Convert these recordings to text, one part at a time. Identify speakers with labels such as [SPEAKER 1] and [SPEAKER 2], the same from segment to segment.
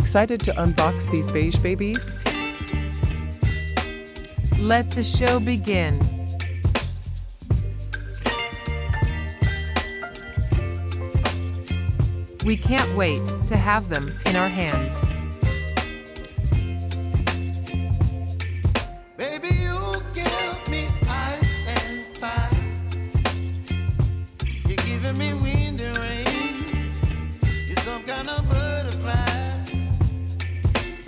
[SPEAKER 1] Excited to unbox these beige babies?
[SPEAKER 2] Let the show begin. We can't wait to have them in our hands.
[SPEAKER 3] Baby, you give me ice and fire. You're giving me wind and rain. You're some kind of butterfly.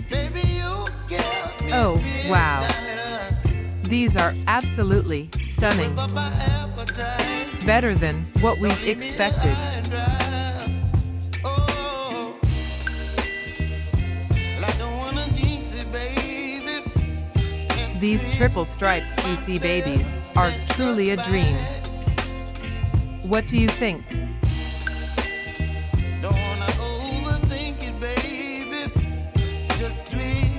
[SPEAKER 3] Baby, you give me
[SPEAKER 2] Oh, wow.
[SPEAKER 3] midnight.
[SPEAKER 2] These are absolutely stunning.
[SPEAKER 3] Whip up my appetite.
[SPEAKER 2] Better than what we
[SPEAKER 3] Don't leave me
[SPEAKER 2] expected.
[SPEAKER 3] high and dry. Oh, well, I don't wanna jinx it, baby.
[SPEAKER 2] These triple-striped CC babies are truly a dream. What do you think?
[SPEAKER 3] Don't wanna overthink it, baby. It's just tweak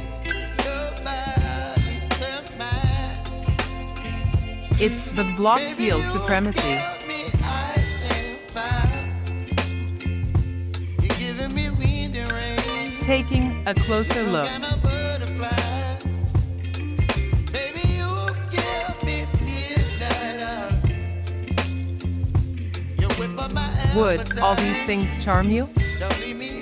[SPEAKER 3] your body and mind.
[SPEAKER 2] It's the blocked
[SPEAKER 3] Baby,
[SPEAKER 2] heel
[SPEAKER 3] you
[SPEAKER 2] supremacy.
[SPEAKER 3] give me ice and fire. You're giving me wind and rain.
[SPEAKER 2] Taking a closer
[SPEAKER 3] Some
[SPEAKER 2] look.
[SPEAKER 3] kind of butterfly. Baby, you give me midnight. You whip up my
[SPEAKER 2] Would all these
[SPEAKER 3] appetite.
[SPEAKER 2] things charm you?
[SPEAKER 3] Don't leave me